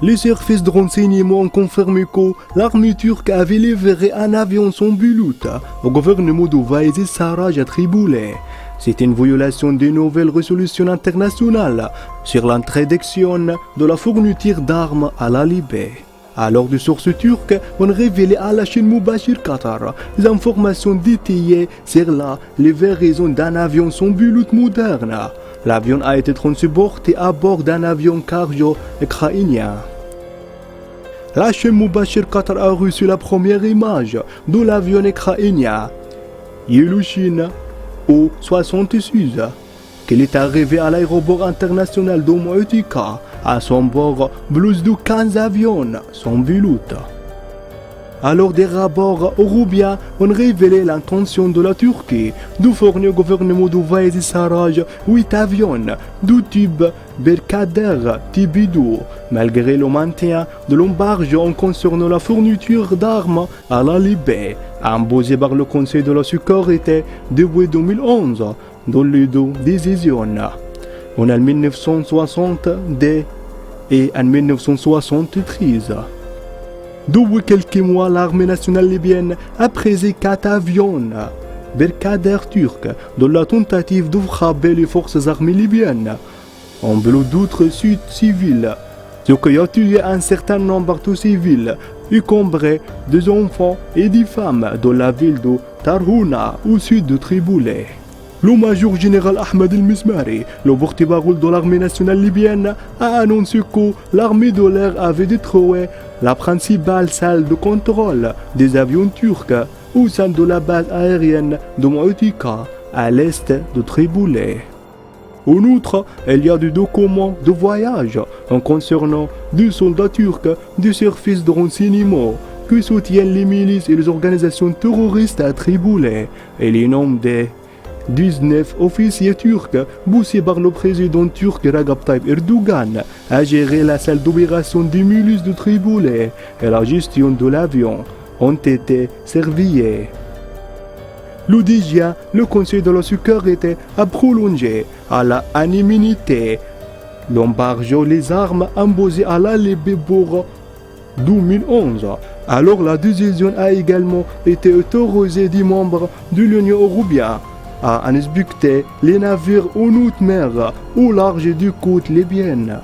Les services de renseignement ont confirmé que l'armée turque avait livré un avion sans pilote au gouvernement de Faiz Sarraj à Tripoli. C'est une violation des nouvelles résolutions internationales sur l'interdiction de la fourniture d'armes à la Libye. Alors, des sources turques ont révélé à la chaîne Mubashir Qatar des informations détaillées sur la livraison d'un avion sans pilote moderne. L'avion a été transporté à bord d'un avion cargo ukrainien. La chaîne Mubashir Qatar a reçu la première image de l'avion ukrainien Ilyushin O-66, qu'il est arrivé à l'aéroport international de Moetika. À son bord, plus de 15 avions sans pilote. Alors des rapports européens ont révélé l'intention de la Turquie de fournir au gouvernement de Faiz Sarraj 8 avions du type Berkader TB2, malgré le maintien de l'embargo concernant la fourniture d'armes à la Libye, imposé par le Conseil de la sécurité depuis 2011 dans les deux décisions. En 1962 et en 1973. Depuis quelques mois, l'armée nationale libyenne a pris 4 avions Berkader turcs dans la tentative de frapper les forces armées libyennes, en plus d'autres sites civils, ce qui a tué un certain nombre de civils, y compris des enfants et des femmes dans la ville de Tarhouna au sud de Tripoli. Le major général Ahmed El-Mismari, le porte-parole de l'armée nationale libyenne, a annoncé que l'armée de l'air avait détruit la principale salle de contrôle des avions turcs au sein de la base aérienne de Moetika, à l'est de Tripoli. En outre, il y a des documents de voyage concernant des soldats turcs du service de renseignement qui soutiennent les milices et les organisations terroristes à Tripoli et les noms des 19 officiers turcs poussés par le président turc Recep Tayyip Erdogan à gérer la salle d'opération des milices de Tripoli et la gestion de l'avion ont été surveillés. Le DGA, le Conseil de la sécurité, a prolongé à la unanimité l'embargo des armes imposé à la Libye pour 2011. Alors la décision a également été autorisée des membres de l'Union européenne à inspecter les navires en haute mer au large des côtes libyennes.